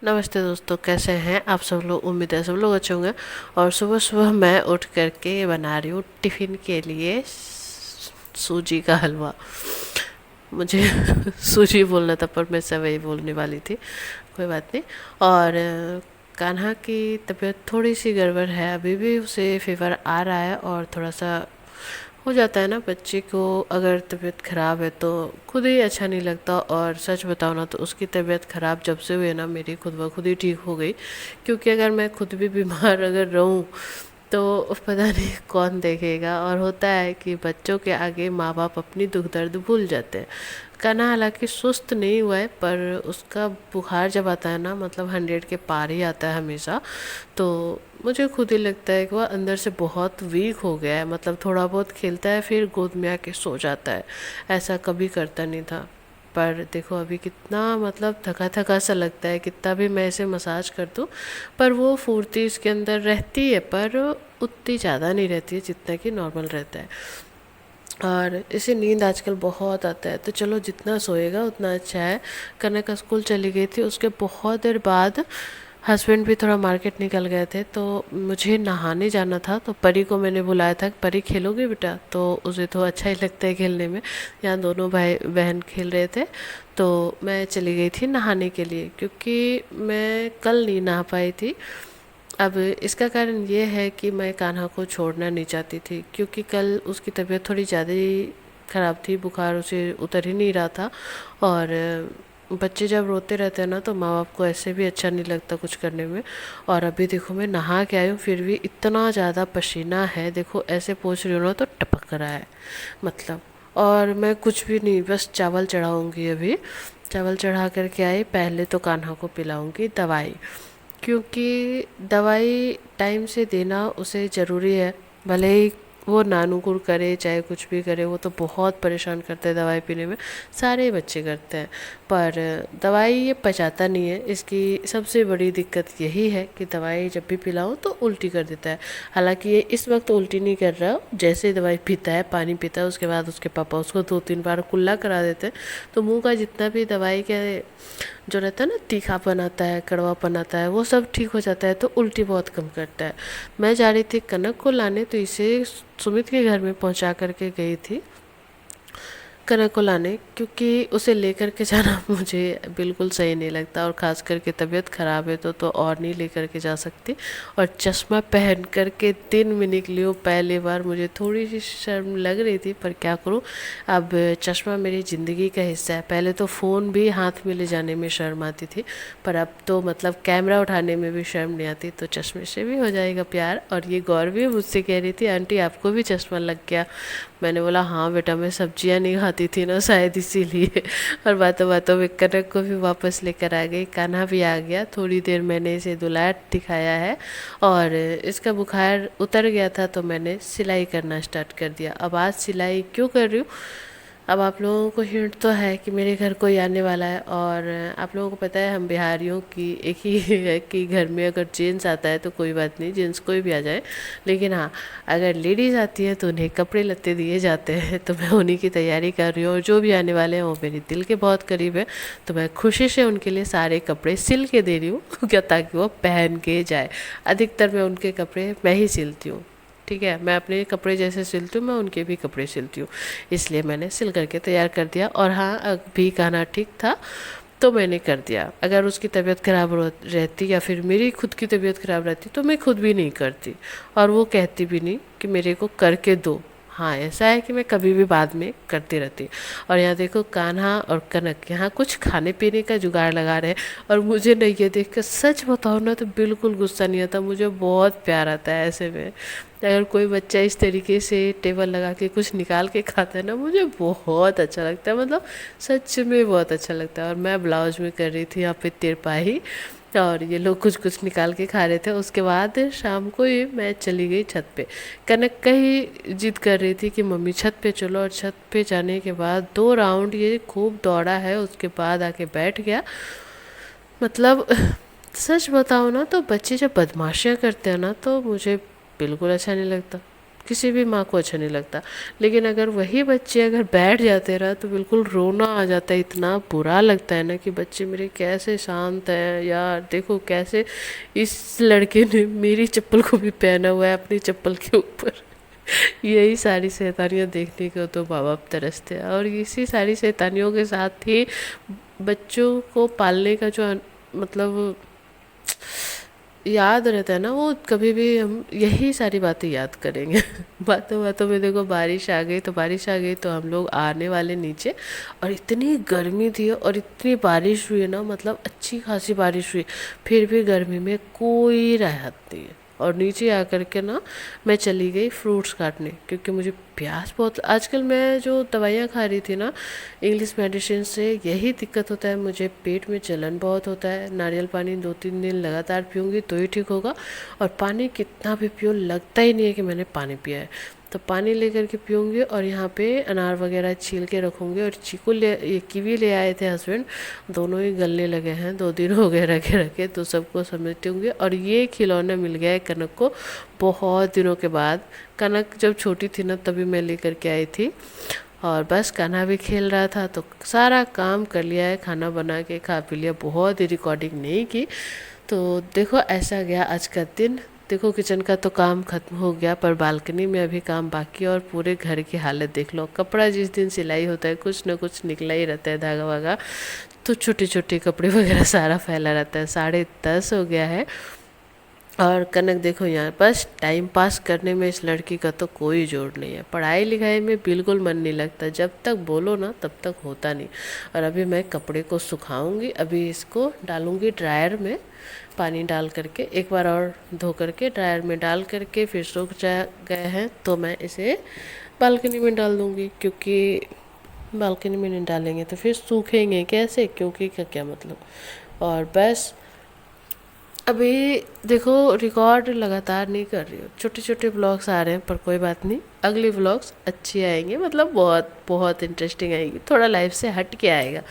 नमस्ते दोस्तों, कैसे हैं आप सब लोग। उम्मीद है सब लोग अच्छे होंगे। और सुबह सुबह मैं उठ करके बना रही हूँ टिफ़िन के लिए सूजी का हलवा। मुझे सूजी बोलना था पर मैं सेवई बोलने वाली थी, कोई बात नहीं। और कान्हा की तबीयत थोड़ी सी गड़बड़ है, अभी भी उसे फीवर आ रहा है और थोड़ा सा हो जाता है ना बच्चे को। अगर तबीयत ख़राब है तो खुद ही अच्छा नहीं लगता। और सच बताओ ना तो उसकी तबीयत ख़राब जब से हुई है ना, मेरी खुद ब खुद ही ठीक हो गई। क्योंकि अगर मैं खुद भी बीमार अगर रहूँ तो पता नहीं कौन देखेगा। और होता है कि बच्चों के आगे माँ बाप अपनी दुख दर्द भूल जाते हैं। कान्हा हालांकि सुस्त नहीं हुआ है, पर उसका बुखार जब आता है ना, मतलब 100 के पार ही आता है हमेशा। तो मुझे खुद ही लगता है कि वह अंदर से बहुत वीक हो गया है। मतलब थोड़ा बहुत खेलता है फिर गोद में आके सो जाता है, ऐसा कभी करता नहीं था। पर देखो अभी कितना मतलब थका थका सा लगता है, कितना भी मैं इसे मसाज कर दूँ पर वो फुर्ती इसके अंदर रहती है, पर उतनी ज़्यादा नहीं रहती है जितना कि नॉर्मल रहता है। और इसे नींद आजकल बहुत आता है, तो चलो जितना सोएगा उतना अच्छा है। कनक स्कूल चली गई थी, उसके बहुत देर बाद हस्बैंड भी थोड़ा मार्केट निकल गए थे, तो मुझे नहाने जाना था। तो परी को मैंने बुलाया था कि परी खेलोगे बेटा, तो उसे तो अच्छा ही लगता है खेलने में। यहाँ दोनों भाई बहन खेल रहे थे, तो मैं चली गई थी नहाने के लिए, क्योंकि मैं कल नहीं नहा पाई थी। अब इसका कारण ये है कि मैं कान्हा को छोड़ना नहीं चाहती थी, क्योंकि कल उसकी तबीयत थोड़ी ज़्यादा ही ख़राब थी, बुखार उसे उतर ही नहीं रहा था। और बच्चे जब रोते रहते हैं ना तो माँ बाप को ऐसे भी अच्छा नहीं लगता कुछ करने में। और अभी देखो मैं नहा के आई हूँ, फिर भी इतना ज़्यादा पसीना है, देखो ऐसे पोंछ रही हूँ ना तो टपक रहा है मतलब। और मैं कुछ भी नहीं, बस चावल चढ़ाऊँगी अभी। चावल चढ़ा करके आई, पहले तो कान्हा को पिलाऊंगी दवाई, क्योंकि दवाई टाइम से देना उसे ज़रूरी है। भले ही वो नानुकुर करे चाहे कुछ भी करे, वो तो बहुत परेशान करते हैं दवाई पीने में, सारे बच्चे करते हैं। पर दवाई ये पचाता नहीं है, इसकी सबसे बड़ी दिक्कत यही है कि दवाई जब भी पिलाऊं तो उल्टी कर देता है। हालांकि ये इस वक्त उल्टी नहीं कर रहा, जैसे ही दवाई पीता है पानी पीता है उसके बाद उसके पापा उसको 2-3 बार कुल्ला करा देते हैं। तो मुंह का जितना भी दवाई के जो रहता है ना, तीखापन आता है, कड़वापन आता है, वो सब ठीक हो जाता है, तो उल्टी बहुत कम करता है। मैं जा रही थी कनक को लाने, तो इसे सुमित के घर में पहुंचा करके गई थी कनक को लाने, क्योंकि उसे लेकर के जाना मुझे बिल्कुल सही नहीं लगता। और ख़ास करके तबीयत ख़राब है तो और नहीं लेकर के जा सकती। और चश्मा पहन करके दिन में निकली हूँ पहली बार, मुझे थोड़ी सी शर्म लग रही थी, पर क्या करूँ। अब चश्मा मेरी ज़िंदगी का हिस्सा है। पहले तो फ़ोन भी हाथ में ले जाने में शर्म आती थी, पर अब तो मतलब कैमरा उठाने में भी शर्म नहीं आती, तो चश्मे से भी हो जाएगा प्यार। और ये गौर भी मुझसे कह रही थी, आंटी आपको भी चश्मा लग गया। मैंने बोला हाँ बेटा, मैं सब्जियां नहीं खाती थी ना शायद इसीलिए। और बातों बातों में कनक को भी वापस लेकर आ गई, कान्हा भी आ गया। थोड़ी देर मैंने इसे दुलार दिखाया है और इसका बुखार उतर गया था, तो मैंने सिलाई करना स्टार्ट कर दिया। अब आज सिलाई क्यों कर रही हूँ, अब आप लोगों को हिंट तो है कि मेरे घर कोई आने वाला है। और आप लोगों को पता है हम बिहारियों की एक ही है कि घर में अगर जेंट्स आता है तो कोई बात नहीं, जेंट्स कोई भी आ जाए, लेकिन हाँ अगर लेडीज़ आती है तो उन्हें कपड़े लत्ते दिए जाते हैं। तो मैं उन्हीं की तैयारी कर रही हूँ, और जो भी आने वाले हैं वो मेरे दिल के बहुत करीब है, तो मैं खुशी से उनके लिए सारे कपड़े सिल के दे रही हूँ क्या, ताकि वो पहन के जाए। अधिकतर मैं उनके कपड़े मैं ही सिलती हूँ, ठीक है। मैं अपने कपड़े जैसे सिलती हूँ मैं उनके भी कपड़े सिलती हूँ, इसलिए मैंने सिल करके तैयार कर दिया। और हाँ अभी खाना ठीक था तो मैंने कर दिया। अगर उसकी तबीयत ख़राब रहती या फिर मेरी खुद की तबीयत ख़राब रहती तो मैं खुद भी नहीं करती, और वो कहती भी नहीं कि मेरे को करके दो। हाँ ऐसा है कि मैं कभी भी बाद में करती रहती। और यहाँ देखो कान्हा और कनक यहाँ कुछ खाने पीने का जुगाड़ लगा रहे हैं, और मुझे नहीं, ये देख कर सच बताओ ना तो बिल्कुल गुस्सा नहीं आता, मुझे बहुत प्यार आता है ऐसे में। अगर कोई बच्चा इस तरीके से टेबल लगा के कुछ निकाल के खाता है ना, मुझे बहुत अच्छा लगता है, मतलब सच में बहुत अच्छा लगता है। और मैं ब्लाउज में कर रही थी यहाँ पे तिरपाही, और ये लोग कुछ कुछ निकाल के खा रहे थे। उसके बाद शाम को ही मैं चली गई छत पे। कनक का ही जिद कर रही थी कि मम्मी छत पे चलो, और छत पे जाने के बाद 2 राउंड ये खूब दौड़ा है, उसके बाद आके बैठ गया। मतलब सच बताओ ना तो बच्चे जब बदमाशियाँ करते हैं ना तो मुझे बिल्कुल अच्छा नहीं लगता। किसी भी माँ को अच्छा नहीं लगता। लेकिन अगर वही बच्चे अगर बैठ जाते रहा तो बिल्कुल रोना आ जाता है, इतना बुरा लगता है ना कि बच्चे मेरे कैसे शांत हैं यार, देखो कैसे इस लड़के ने मेरी चप्पल को भी पहना हुआ है अपनी चप्पल के ऊपर। यही सारी शैतानियाँ देखने को तो माँ बाप तरसते हैं, और इसी सारी शैतानियों के साथ ही बच्चों को पालने का जो मतलब याद रहता है ना, वो कभी भी हम यही सारी बातें याद करेंगे। बातों बातों में देखो बारिश आ गई, तो बारिश आ गई तो हम लोग आने वाले नीचे, और इतनी गर्मी थी और इतनी बारिश हुई है ना, मतलब अच्छी खासी बारिश हुई, फिर भी गर्मी में कोई राहत नहीं है। और नीचे आकर के ना मैं चली गई फ्रूट्स काटने, क्योंकि मुझे प्यास बहुत, आजकल मैं जो दवाइयाँ खा रही थी ना इंग्लिश मेडिसिन से, यही दिक्कत होता है मुझे, पेट में जलन बहुत होता है। नारियल पानी 2-3 दिन लगातार पीऊँगी तो ही ठीक होगा, और पानी कितना भी पियो लगता ही नहीं है कि मैंने पानी पिया है। तो पानी लेकर के पीऊँगी, और यहाँ पे अनार वगैरह छील के रखूँगी। और चीकू ले, ये कीवी ले आए थे हस्बैंड, दोनों ही गलने लगे हैं, 2 दिन हो गए रखे रखे, तो सबको समेटती होंगी। और ये खिलौना मिल गया है कनक को बहुत दिनों के बाद। कनक जब छोटी थी ना तभी मैं लेकर के आई थी, और बस कान्हा भी खेल रहा था, तो सारा काम कर लिया है, खाना बना के खा पी लिया, बहुत ही रिकॉर्डिंग नहीं की। तो देखो ऐसा गया आज का दिन। देखो किचन का तो काम खत्म हो गया, पर बालकनी में अभी काम बाकी है। और पूरे घर की हालत देख लो, कपड़ा जिस दिन सिलाई होता है कुछ ना कुछ निकला ही रहता है धागा वागा, तो छोटे छोटे कपड़े वगैरह सारा फैला रहता है। 10:30 हो गया है, और कनक देखो यहाँ बस टाइम पास करने में इस लड़की का तो कोई जोड़ नहीं है, पढ़ाई लिखाई में बिल्कुल मन नहीं लगता, जब तक बोलो ना तब तक होता नहीं। और अभी मैं कपड़े को सुखाऊंगी, अभी इसको डालूंगी ड्रायर में, पानी डाल करके एक बार और धो करके ड्रायर में डाल करके फिर सूख जा गए हैं तो मैं इसे बालकनी में डाल दूंगी, क्योंकि बालकनी में नहीं डालेंगे तो फिर सूखेंगे कैसे, क्योंकि का क्या मतलब। और बस अभी देखो रिकॉर्ड लगातार नहीं कर रही हूँ, छोटे छोटे ब्लॉग्स आ रहे हैं, पर कोई बात नहीं, अगली ब्लॉग्स अच्छी आएंगे, मतलब बहुत बहुत इंटरेस्टिंग आएगी, थोड़ा लाइफ से हट के आएगा।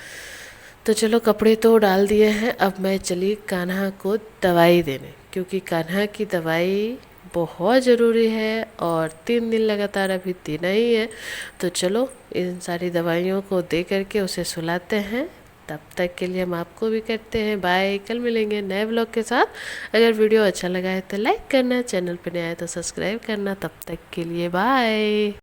तो चलो कपड़े तो डाल दिए हैं, अब मैं चली कान्हा को दवाई देने, क्योंकि कान्हा की दवाई बहुत ज़रूरी है, और 3 दिन लगातार अभी देना ही है। तो चलो इन सारी दवाइयों को दे करके उसे सुलाते हैं। तब तक के लिए हम आपको भी करते हैं बाय, कल मिलेंगे नए ब्लॉग के साथ। अगर वीडियो अच्छा लगा है तो लाइक करना, चैनल पर नया है तो सब्सक्राइब करना। तब तक के लिए बाय।